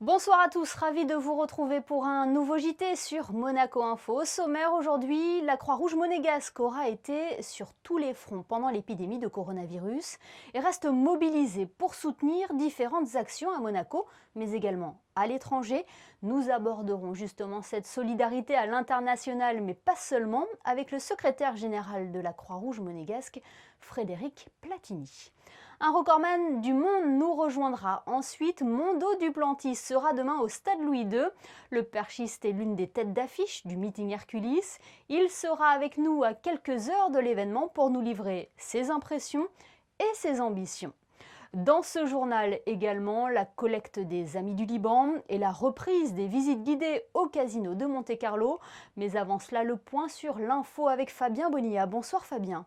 Bonsoir à tous, ravi de vous retrouver pour un nouveau JT sur Monaco Info. Au sommaire aujourd'hui, la Croix-Rouge monégasque aura été sur tous les fronts pendant l'épidémie de coronavirus et reste mobilisée pour soutenir différentes actions à Monaco, mais également à l'étranger. Nous aborderons justement cette solidarité à l'international, mais pas seulement, avec le secrétaire général de la Croix-Rouge monégasque, Frédéric Platini. Un recordman du monde nous rejoindra. Ensuite, Mondo Duplantis sera demain au Stade Louis II. Le perchiste est l'une des têtes d'affiche du meeting Hercules. Il sera avec nous à quelques heures de l'événement pour nous livrer ses impressions et ses ambitions. Dans ce journal également, la collecte des Amis du Liban et la reprise des visites guidées au casino de Monte-Carlo. Mais avant cela, le point sur l'info avec Fabien Bonilla. Bonsoir Fabien.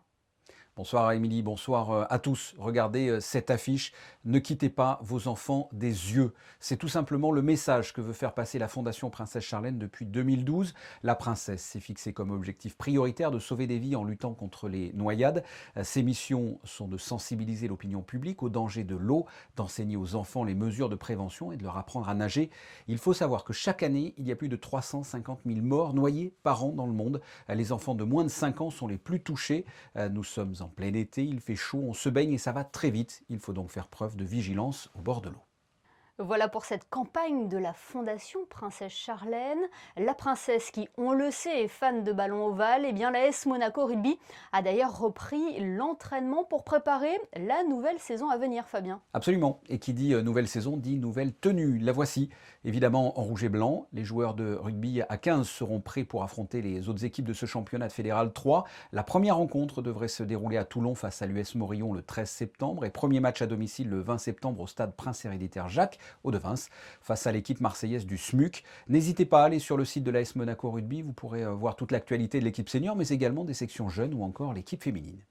Bonsoir Émilie, bonsoir à tous. Regardez cette affiche, ne quittez pas vos enfants des yeux. C'est tout simplement le message que veut faire passer la Fondation Princesse Charlène depuis 2012. La princesse s'est fixée comme objectif prioritaire de sauver des vies en luttant contre les noyades. Ses missions sont de sensibiliser l'opinion publique aux dangers de l'eau, d'enseigner aux enfants les mesures de prévention et de leur apprendre à nager. Il faut savoir que chaque année, il y a plus de 350 000 morts noyés par an dans le monde. Les enfants de moins de 5 ans sont les plus touchés. Nous sommes en plein été, il fait chaud, on se baigne et ça va très vite. Il faut donc faire preuve de vigilance au bord de l'eau. Voilà pour cette campagne de la Fondation Princesse Charlène. La princesse qui, on le sait, est fan de ballon ovale, et bien l'AS Monaco Rugby a d'ailleurs repris l'entraînement pour préparer la nouvelle saison à venir, Fabien. Absolument. Et qui dit nouvelle saison dit nouvelle tenue. La voici. Évidemment en rouge et blanc. Les joueurs de rugby à 15 seront prêts pour affronter les autres équipes de ce championnat de fédéral 3. La première rencontre devrait se dérouler à Toulon face à l'US Morillon le 13 septembre et premier match à domicile le 20 septembre au stade Prince Héréditaire Jacques Hauts-de-Vins face à l'équipe marseillaise du SMUC. N'hésitez pas à aller sur le site de l'AS Monaco Rugby. Vous pourrez voir toute l'actualité de l'équipe senior mais également des sections jeunes ou encore l'équipe féminine.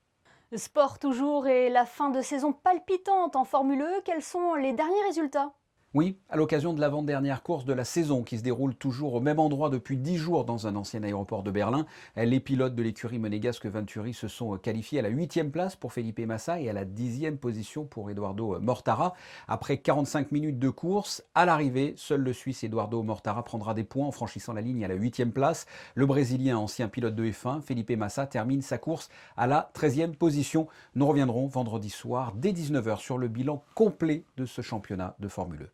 Sport toujours et la fin de saison palpitante en Formule E. Quels sont les derniers résultats ? Oui, à l'occasion de l'avant-dernière course de la saison qui se déroule toujours au même endroit depuis 10 jours dans un ancien aéroport de Berlin, les pilotes de l'écurie monégasque Venturi se sont qualifiés à la 8e place pour Felipe Massa et à la 10e position pour Eduardo Mortara. Après 45 minutes de course, à l'arrivée, seul le Suisse Eduardo Mortara prendra des points en franchissant la ligne à la 8e place. Le Brésilien, ancien pilote de F1, Felipe Massa, termine sa course à la 13e position. Nous reviendrons vendredi soir dès 19h sur le bilan complet de ce championnat de Formule E.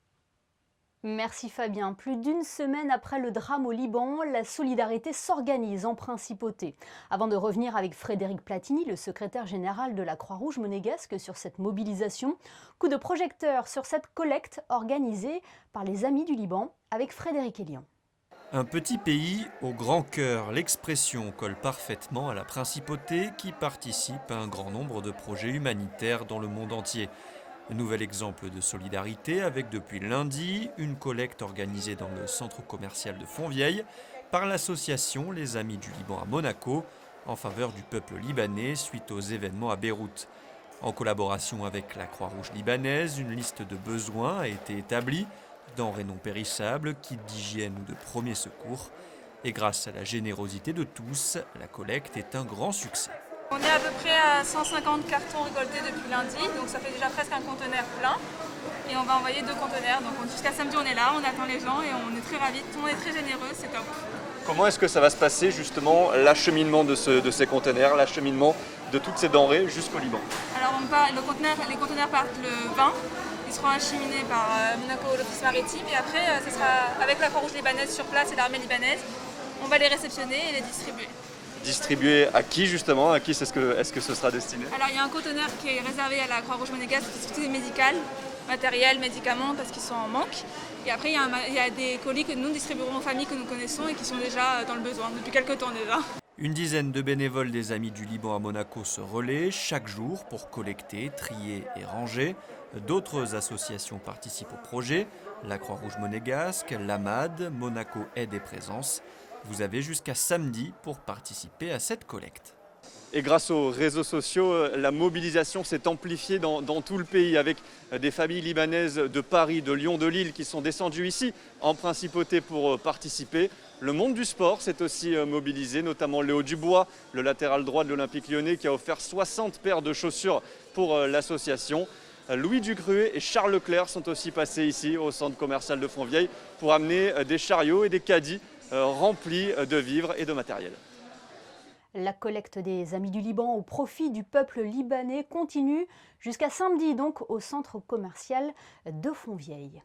Merci Fabien. Plus d'une semaine après le drame au Liban, la solidarité s'organise en principauté. Avant de revenir avec Frédéric Platini, le secrétaire général de la Croix-Rouge monégasque, sur cette mobilisation, coup de projecteur sur cette collecte organisée par les Amis du Liban avec Frédéric Elian. Un petit pays au grand cœur, l'expression colle parfaitement à la principauté qui participe à un grand nombre de projets humanitaires dans le monde entier. Un nouvel exemple de solidarité avec depuis lundi une collecte organisée dans le centre commercial de Fontvieille par l'association Les Amis du Liban à Monaco en faveur du peuple libanais suite aux événements à Beyrouth. En collaboration avec la Croix-Rouge libanaise, une liste de besoins a été établie, denrées non périssables, kits d'hygiène ou de premiers secours. Et grâce à la générosité de tous, la collecte est un grand succès. On est à peu près à 150 cartons récoltés depuis lundi, donc ça fait déjà presque un conteneur plein. Et on va envoyer 2 conteneurs, donc jusqu'à samedi on est là, on attend les gens et on est très ravis, tout le monde est très généreux, c'est top. Comment est-ce que ça va se passer justement, l'acheminement de ces conteneurs, l'acheminement de toutes ces denrées jusqu'au Liban? Alors les conteneurs partent le 20, ils seront acheminés par Monaco, l'office maritime, et après ce sera avec la Croix-Rouge libanaise sur place et l'armée libanaise, on va les réceptionner et les distribuer. Distribué à qui justement? À qui est-ce que ce sera destiné? Alors il y a un conteneur qui est réservé à la Croix-Rouge monégasque, tout est médical, matériel, médicaments, parce qu'ils sont en manque. Et après il y a des colis que nous distribuerons aux familles que nous connaissons et qui sont déjà dans le besoin, depuis quelques temps déjà. Une dizaine de bénévoles des Amis du Liban à Monaco se relaient chaque jour pour collecter, trier et ranger. D'autres associations participent au projet, la Croix-Rouge monégasque, l'AMAD, Monaco Aide et Présence. Vous avez jusqu'à samedi pour participer à cette collecte. Et grâce aux réseaux sociaux, la mobilisation s'est amplifiée dans tout le pays avec des familles libanaises de Paris, de Lyon, de Lille qui sont descendues ici en principauté pour participer. Le monde du sport s'est aussi mobilisé, notamment Léo Dubois, le latéral droit de l'Olympique lyonnais qui a offert 60 paires de chaussures pour l'association. Louis Ducruet et Charles Leclerc sont aussi passés ici au centre commercial de Fontvieille pour amener des chariots et des caddies remplis de vivres et de matériel. La collecte des Amis du Liban au profit du peuple libanais continue jusqu'à samedi, donc au centre commercial de Fontvieille.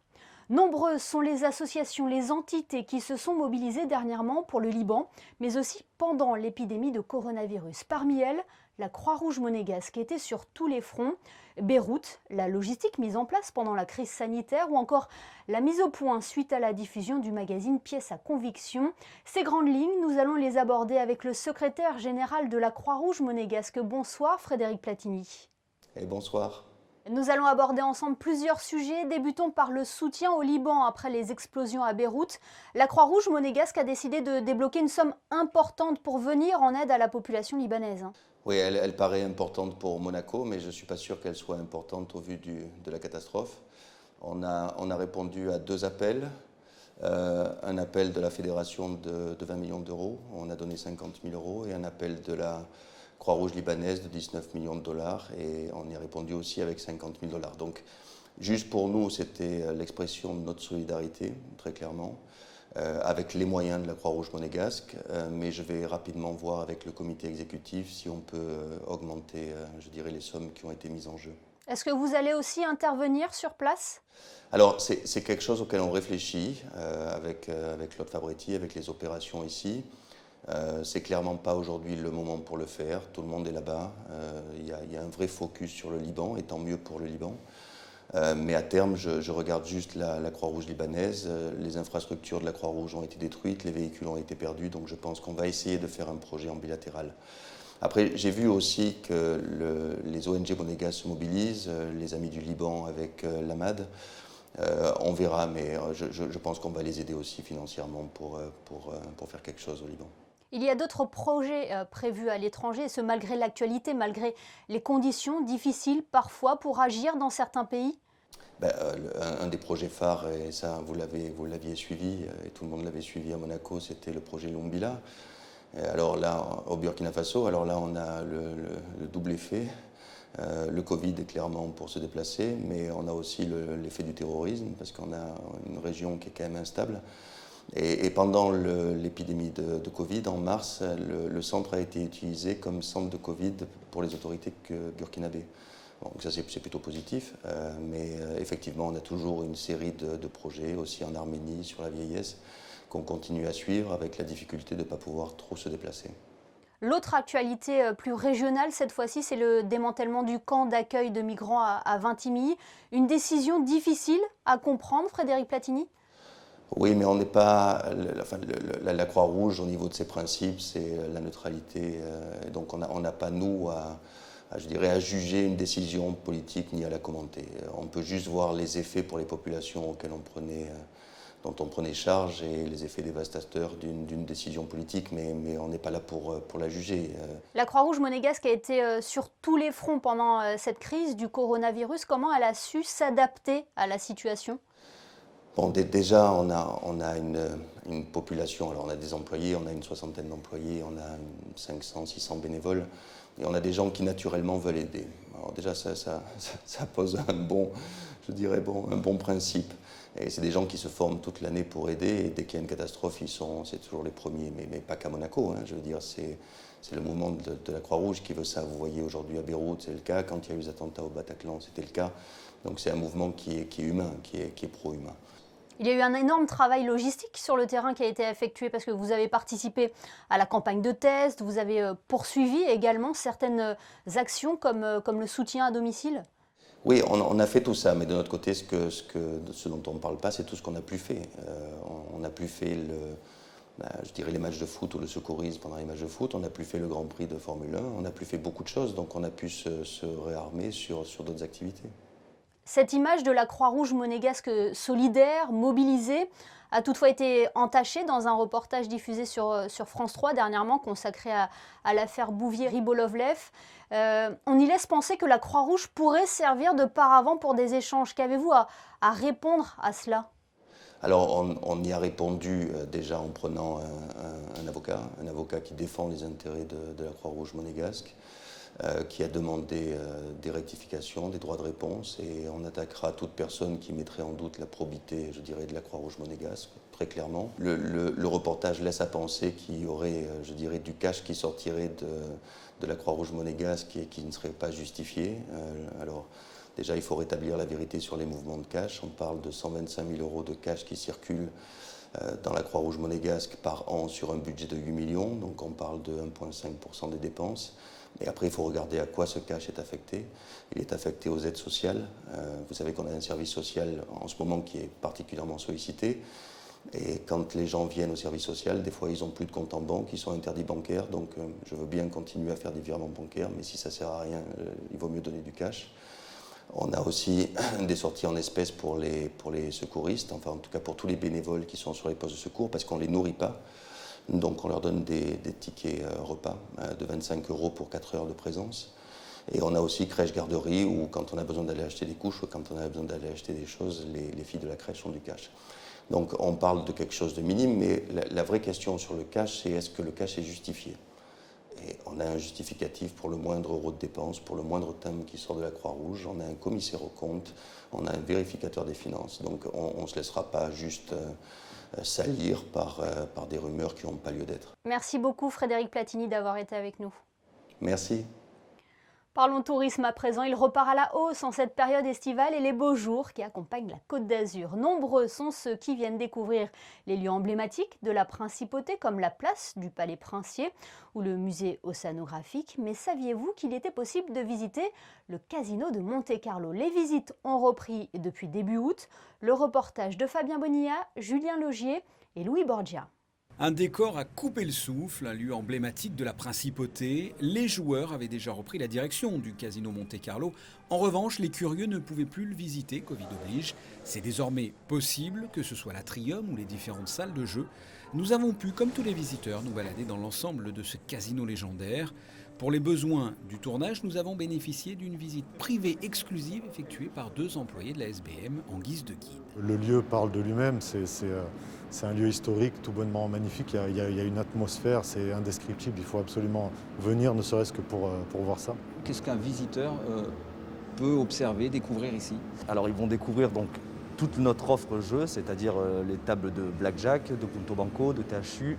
Nombreuses sont les associations, les entités qui se sont mobilisées dernièrement pour le Liban, mais aussi pendant l'épidémie de coronavirus. Parmi elles, la Croix-Rouge monégasque était sur tous les fronts. Beyrouth, la logistique mise en place pendant la crise sanitaire ou encore la mise au point suite à la diffusion du magazine Pièces à conviction. Ces grandes lignes, nous allons les aborder avec le secrétaire général de la Croix-Rouge monégasque. Bonsoir Frédéric Platini. Et bonsoir. Nous allons aborder ensemble plusieurs sujets. Débutons par le soutien au Liban après les explosions à Beyrouth. La Croix-Rouge monégasque a décidé de débloquer une somme importante pour venir en aide à la population libanaise. Oui, elle paraît importante pour Monaco, mais je ne suis pas sûr qu'elle soit importante au vu de la catastrophe. On a répondu à 2 appels. Un appel de la fédération de 20 millions d'euros, on a donné 50 000 euros, et un appel de la Croix-Rouge libanaise de 19 millions de dollars, et on y a répondu aussi avec 50 000 dollars. Donc, juste pour nous, c'était l'expression de notre solidarité, très clairement, avec les moyens de la Croix-Rouge monégasque, mais je vais rapidement voir avec le comité exécutif si on peut augmenter, je dirais, les sommes qui ont été mises en jeu. Est-ce que vous allez aussi intervenir sur place ? Alors, c'est quelque chose auquel on réfléchit avec Claude Fabretti, avec les opérations ici. C'est clairement pas aujourd'hui le moment pour le faire. Tout le monde est là-bas. Il y a un vrai focus sur le Liban, et tant mieux pour le Liban. Mais à terme, je regarde juste la Croix-Rouge libanaise. Les infrastructures de la Croix-Rouge ont été détruites, les véhicules ont été perdus, donc je pense qu'on va essayer de faire un projet en bilatéral. Après, j'ai vu aussi que les ONG monégasques se mobilisent, les Amis du Liban avec l'AMAD. On verra, mais je pense qu'on va les aider aussi financièrement pour faire quelque chose au Liban. Il y a d'autres projets prévus à l'étranger, et ce malgré l'actualité, malgré les conditions difficiles parfois pour agir dans certains pays. Un des projets phares, et ça vous l'aviez suivi, et tout le monde l'avait suivi à Monaco, c'était le projet Lumbila. Alors là, au Burkina Faso, alors là on a le double effet. Le Covid est clairement pour se déplacer, mais on a aussi l'effet du terrorisme, parce qu'on a une région qui est quand même instable. Et pendant l'épidémie de Covid, en mars, le centre a été utilisé comme centre de Covid pour les autorités burkinabées. Donc ça c'est plutôt positif, mais effectivement on a toujours une série de projets, aussi en Arménie, sur la vieillesse, qu'on continue à suivre avec la difficulté de ne pas pouvoir trop se déplacer. L'autre actualité plus régionale cette fois-ci, c'est le démantèlement du camp d'accueil de migrants à Vintimille. Une décision difficile à comprendre, Frédéric Platini ? Oui, mais on n'est pas. La Croix-Rouge, au niveau de ses principes, c'est la neutralité. Donc on n'a pas, nous, à juger une décision politique ni à la commenter. On peut juste voir les effets pour les populations dont on prenait charge, et les effets dévastateurs d'une décision politique, mais on n'est pas là pour la juger. La Croix-Rouge monégasque a été sur tous les fronts pendant cette crise du coronavirus. Comment elle a su s'adapter à la situation ? Bon, déjà, on a une population, alors on a des employés, on a une 60aine d'employés, on a 500, 600 bénévoles, et on a des gens qui naturellement veulent aider. Alors déjà, ça pose un bon principe. Et c'est des gens qui se forment toute l'année pour aider, et dès qu'il y a une catastrophe, c'est toujours les premiers, mais pas qu'à Monaco. Je veux dire, c'est le mouvement de la Croix-Rouge qui veut ça. Vous voyez, aujourd'hui à Beyrouth, c'est le cas. Quand il y a eu les attentats au Bataclan, c'était le cas. Donc c'est un mouvement qui est humain, qui est pro-humain. Il y a eu un énorme travail logistique sur le terrain qui a été effectué parce que vous avez participé à la campagne de test, vous avez poursuivi également certaines actions comme le soutien à domicile. Oui, on a fait tout ça, mais de notre côté, ce dont on ne parle pas, c'est tout ce qu'on a plus fait. On n'a plus fait les matchs de foot ou le secourisme pendant les matchs de foot, on n'a plus fait le Grand Prix de Formule 1, on n'a plus fait beaucoup de choses, donc on a pu se réarmer sur d'autres activités. Cette image de la Croix-Rouge monégasque solidaire, mobilisée, a toutefois été entachée dans un reportage diffusé sur France 3 dernièrement, consacré à l'affaire Bouvier-Ribolovlev. On y laisse penser que la Croix-Rouge pourrait servir de paravent pour des échanges. Qu'avez-vous à répondre à cela ? Alors, on y a répondu déjà en prenant un avocat qui défend les intérêts de la Croix-Rouge monégasque. qui a demandé des rectifications, des droits de réponse, et on attaquera toute personne qui mettrait en doute la probité, je dirais, de la Croix-Rouge monégasque, très clairement. Le reportage laisse à penser qu'il y aurait, je dirais, du cash qui sortirait de la Croix-Rouge monégasque et qui ne serait pas justifié. Alors, déjà, il faut rétablir la vérité sur les mouvements de cash. On parle de 125 000 € de cash qui circulent dans la Croix-Rouge monégasque par an sur un budget de 8 millions, donc on parle de 1,5% des dépenses. Et après, il faut regarder à quoi ce cash est affecté. Il est affecté aux aides sociales. Vous savez qu'on a un service social en ce moment qui est particulièrement sollicité. Et quand les gens viennent au service social, des fois, ils n'ont plus de compte en banque, ils sont interdits bancaires. Donc, je veux bien continuer à faire des virements bancaires, mais si ça ne sert à rien, il vaut mieux donner du cash. On a aussi des sorties en espèces pour les secouristes, enfin en tout cas pour tous les bénévoles qui sont sur les postes de secours, parce qu'on ne les nourrit pas. Donc on leur donne des tickets repas de 25 € pour 4 heures de présence. Et on a aussi crèche-garderie où quand on a besoin d'aller acheter des couches ou quand on a besoin d'aller acheter des choses, les filles de la crèche ont du cash. Donc on parle de quelque chose de minime, mais la vraie question sur le cash, c'est est-ce que le cash est justifié ? Et on a un justificatif pour le moindre euro de dépense, pour le moindre timbre qui sort de la Croix-Rouge. On a un commissaire aux comptes, on a un vérificateur des finances. Donc on ne se laissera pas juste salir par des rumeurs qui n'ont pas lieu d'être. Merci beaucoup Frédéric Platini d'avoir été avec nous. Merci. Parlons tourisme à présent, il repart à la hausse en cette période estivale et les beaux jours qui accompagnent la Côte d'Azur. Nombreux sont ceux qui viennent découvrir les lieux emblématiques de la principauté comme la place du Palais Princier ou le musée océanographique. Mais saviez-vous qu'il était possible de visiter le casino de Monte-Carlo? Les visites ont repris depuis début août. Le reportage de Fabien Bonilla, Julien Logier et Louis Borgia. Un décor à couper le souffle, un lieu emblématique de la principauté. Les joueurs avaient déjà repris la direction du casino Monte-Carlo. En revanche, les curieux ne pouvaient plus le visiter, Covid oblige. C'est désormais possible, que ce soit l'atrium ou les différentes salles de jeu. Nous avons pu, comme tous les visiteurs, nous balader dans l'ensemble de ce casino légendaire. Pour les besoins du tournage, nous avons bénéficié d'une visite privée exclusive effectuée par 2 employés de la SBM en guise de guide. Le lieu parle de lui-même, c'est un lieu historique, tout bonnement magnifique, il y a une atmosphère, c'est indescriptible, il faut absolument venir, ne serait-ce que pour voir ça. Qu'est-ce qu'un visiteur peut observer, découvrir ici? Alors ils vont découvrir donc toute notre offre jeu, c'est-à-dire les tables de blackjack, de punto banco, de THU,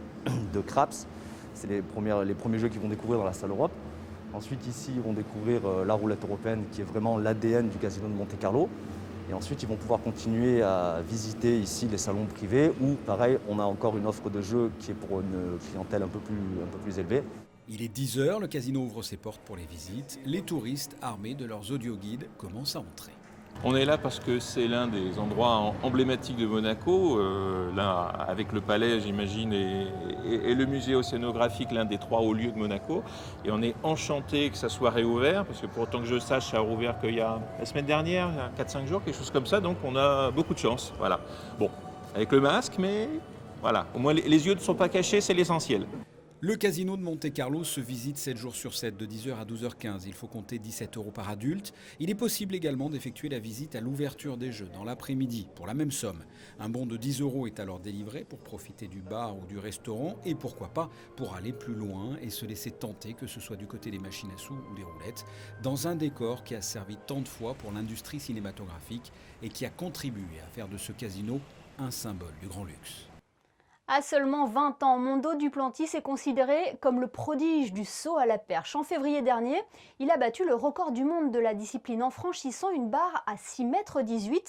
de craps. C'est les premiers jeux qu'ils vont découvrir dans la salle Europe. Ensuite ici ils vont découvrir la roulette européenne qui est vraiment l'ADN du casino de Monte-Carlo. Et ensuite, ils vont pouvoir continuer à visiter ici les salons privés où, pareil, on a encore une offre de jeux qui est pour une clientèle un peu plus élevée. Il est 10h, le casino ouvre ses portes pour les visites. Les touristes, armés de leurs audioguides, commencent à entrer. On est là parce que c'est l'un des endroits emblématiques de Monaco, là avec le palais j'imagine et le musée océanographique, l'un des 3 hauts lieux de Monaco. Et on est enchanté que ça soit réouvert, parce que pour autant que je sache, ça a rouvert qu'il y a la semaine dernière, il y a 4-5 jours, quelque chose comme ça, donc on a beaucoup de chance. Voilà. Bon, avec le masque, mais voilà, au moins les yeux ne sont pas cachés, c'est l'essentiel. Le casino de Monte-Carlo se visite 7 jours sur 7, de 10h à 12h15. Il faut compter 17 € par adulte. Il est possible également d'effectuer la visite à l'ouverture des jeux, dans l'après-midi, pour la même somme. Un bon de 10 € est alors délivré pour profiter du bar ou du restaurant et pourquoi pas pour aller plus loin et se laisser tenter, que ce soit du côté des machines à sous ou des roulettes, dans un décor qui a servi tant de fois pour l'industrie cinématographique et qui a contribué à faire de ce casino un symbole du grand luxe. À seulement 20 ans, Mondo Duplantis est considéré comme le prodige du saut à la perche. En février dernier, il a battu le record du monde de la discipline en franchissant une barre à 6,18 m,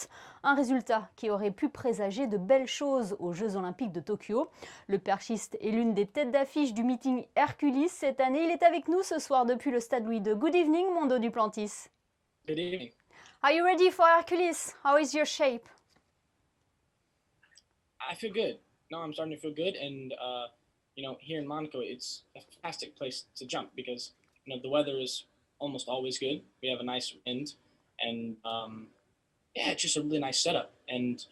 un résultat qui aurait pu présager de belles choses aux Jeux Olympiques de Tokyo. Le perchiste est l'une des têtes d'affiche du meeting Hercules cette année. Il est avec nous ce soir depuis le stade Louis II. Good evening, Mondo Duplantis. Good evening. Are you ready for Hercules? How is your shape? I feel good. No, I'm starting to feel good, and here in Monaco, it's a fantastic place to jump because the weather is almost always good. We have a nice wind, and it's just a really nice setup, and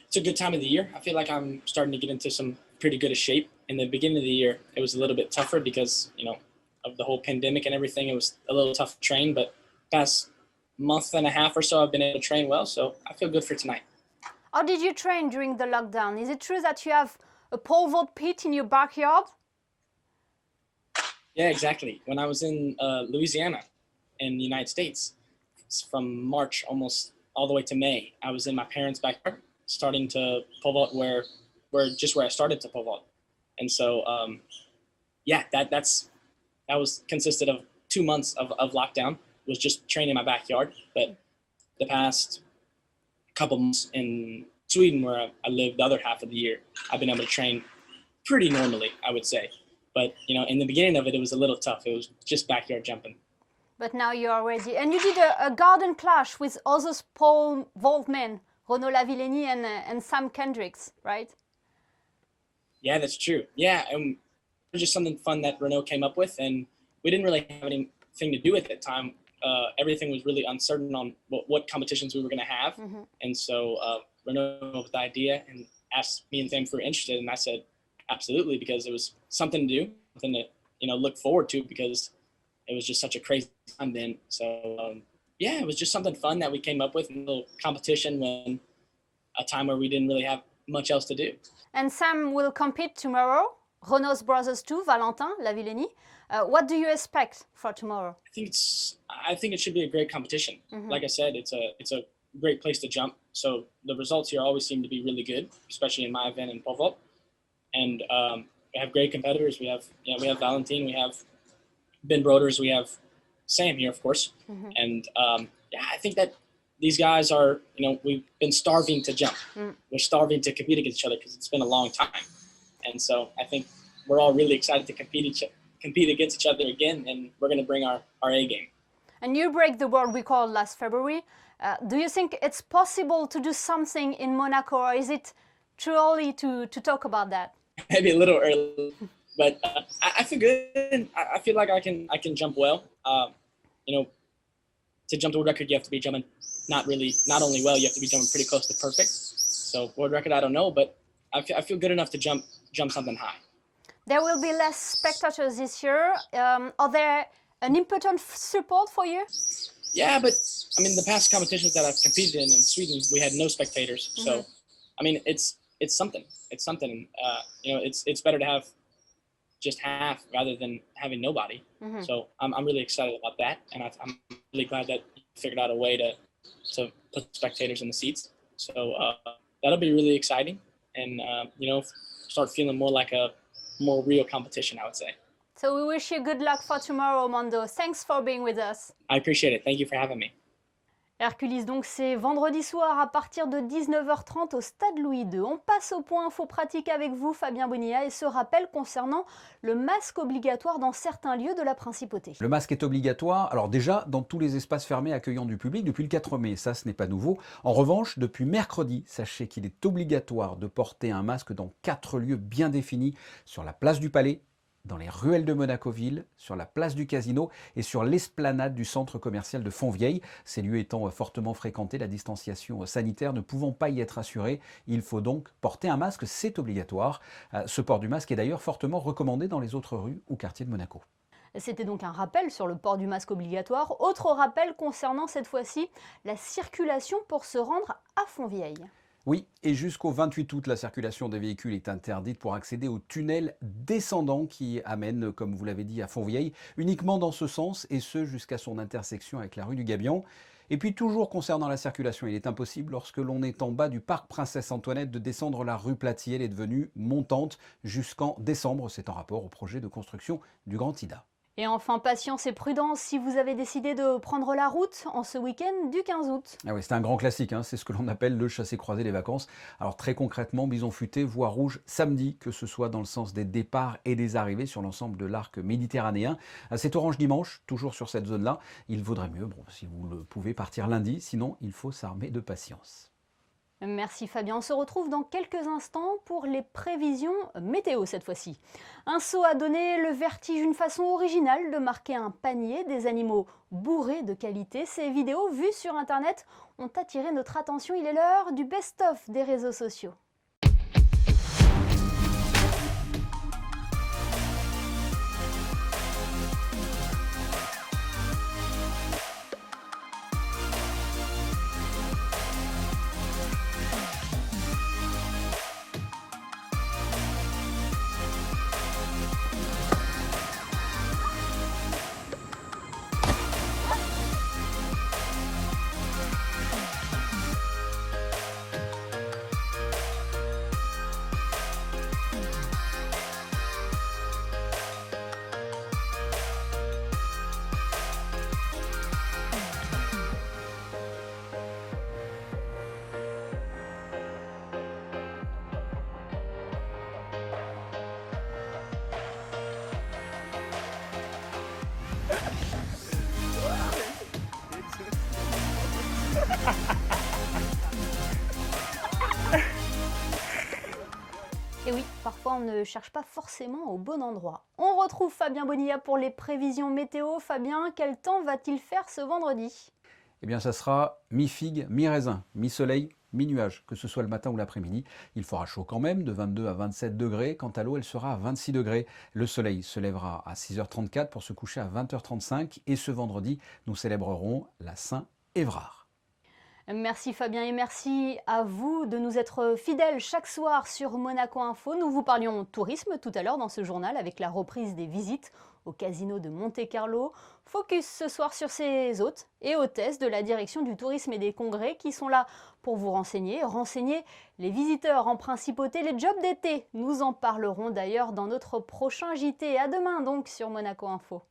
it's a good time of the year. I feel like I'm starting to get into some pretty good shape. In the beginning of the year, it was a little bit tougher because of the whole pandemic and everything. It was a little tough to train, but past month and a half or so, I've been able to train well, so I feel good for tonight. How did you train during the lockdown? Is it true that you have a pole vault pit in your backyard? Yeah, exactly. When I was in Louisiana in the United States, from March almost all the way to May, I was in my parents' backyard starting to pole vault where I started to pole vault. And so, yeah, that was consisted of 2 months of lockdown, was just training in my backyard. But the past couple months in Sweden, where I lived the other half of the year, I've been able to train pretty normally, I would say. But, in the beginning of it, it was a little tough. It was just backyard jumping. But now you are ready. And you did a garden clash with other pole vault men, Renaud Lavillenie and Sam Kendricks, right? Yeah, that's true. Yeah, it was just something fun that Renaud came up with, and we didn't really have anything to do with it at the time. Everything was really uncertain on what competitions we were going to have. Mm-hmm. And so Renaud came up with the idea and asked me and Sam if we were interested, and I said, absolutely, because it was something to do, something to look forward to, because it was just such a crazy time then. So yeah, it was just something fun that we came up with, a little competition when a time where we didn't really have much else to do. And Sam will compete tomorrow. Renaud's brothers too, Valentin Lavillenie. What do you expect for tomorrow? I think it should be a great competition. Mm-hmm. Like I said, it's a great place to jump. So the results here always seem to be really good, especially in my event in pole vault. And we have great competitors. We have Valentin, we have Ben Broders, we have Sam here, of course. Mm-hmm. And yeah, I think that these guys are, we've been starving to jump. Mm. We're starving to compete against each other because it's been a long time. And so I think we're all really excited to compete against each other again, and we're going to bring our A game. And you break the world record last February. Do you think it's possible to do something in Monaco, or is it too early to talk about that? Maybe a little early, but I feel good. I feel like I can jump well. To jump the world record, you have to be jumping not only well, you have to be jumping pretty close to perfect. So world record, I don't know, but I feel good enough to jump something high. There will be less spectators this year. Are there an important support for you? Yeah, but the past competitions that I've competed in Sweden, we had no spectators. Mm-hmm. So, it's something. It's something. It's better to have just half rather than having nobody. Mm-hmm. So I'm really excited about that, and I'm really glad that you figured out a way to put spectators in the seats. So that'll be really exciting, and start feeling more like a more real competition, I would say. So we wish you good luck for tomorrow, Mando. Thanks for being with us. I appreciate it. Thank you for having me. Hercules, donc c'est vendredi soir à partir de 19h30 au Stade Louis II. On passe au point info pratique avec vous, Fabien Bonilla, et ce rappel concernant le masque obligatoire dans certains lieux de la Principauté. Le masque est obligatoire, alors déjà dans tous les espaces fermés accueillant du public depuis le 4 mai, ça ce n'est pas nouveau. En revanche, depuis mercredi, sachez qu'il est obligatoire de porter un masque dans 4 lieux bien définis sur la place du Palais, dans les ruelles de Monaco-Ville, sur la place du Casino et sur l'esplanade du centre commercial de Fontvieille. Ces lieux étant fortement fréquentés, la distanciation sanitaire ne pouvant pas y être assurée, il faut donc porter un masque, c'est obligatoire. Ce port du masque est d'ailleurs fortement recommandé dans les autres rues ou quartiers de Monaco. C'était donc un rappel sur le port du masque obligatoire. Autre rappel concernant cette fois-ci la circulation pour se rendre à Fontvieille. Oui, et jusqu'au 28 août, la circulation des véhicules est interdite pour accéder au tunnel descendant qui amène, comme vous l'avez dit, à Fontvieille, uniquement dans ce sens, et ce jusqu'à son intersection avec la rue du Gabion. Et puis toujours concernant la circulation, il est impossible lorsque l'on est en bas du parc Princesse Antoinette de descendre la rue Platier. Elle est devenue montante jusqu'en décembre. C'est en rapport au projet de construction du Grand Ida. Et enfin, patience et prudence si vous avez décidé de prendre la route en ce week-end du 15 août. Ah oui, c'est un grand classique, hein, c'est ce que l'on appelle le chassé-croisé des vacances. Alors très concrètement, bison futé, voie rouge samedi, que ce soit dans le sens des départs et des arrivées sur l'ensemble de l'arc méditerranéen. C'est orange dimanche, toujours sur cette zone-là. Il vaudrait mieux, si vous le pouvez, partir lundi, sinon il faut s'armer de patience. Merci Fabien, on se retrouve dans quelques instants pour les prévisions météo cette fois-ci. Un saut a donné le vertige, une façon originale de marquer un panier, des animaux bourrés de qualité. Ces vidéos vues sur internet ont attiré notre attention, il est l'heure du best-of des réseaux sociaux. Et oui, parfois on ne cherche pas forcément au bon endroit. On retrouve Fabien Bonilla pour les prévisions météo. Fabien, quel temps va-t-il faire ce vendredi ? Eh bien, ça sera mi-figue, mi-raisin, mi-soleil, mi-nuage, que ce soit le matin ou l'après-midi. Il fera chaud quand même, de 22 à 27 degrés. Quant à l'eau, elle sera à 26 degrés. Le soleil se lèvera à 6h34 pour se coucher à 20h35. Et ce vendredi, nous célébrerons la Saint-Évrard. Merci Fabien et merci à vous de nous être fidèles chaque soir sur Monaco Info. Nous vous parlions tourisme tout à l'heure dans ce journal avec la reprise des visites au casino de Monte-Carlo. Focus ce soir sur ces hôtes et hôtesses de la direction du tourisme et des congrès qui sont là pour vous renseigner les visiteurs en principauté, les jobs d'été. Nous en parlerons d'ailleurs dans notre prochain JT. À demain donc sur Monaco Info.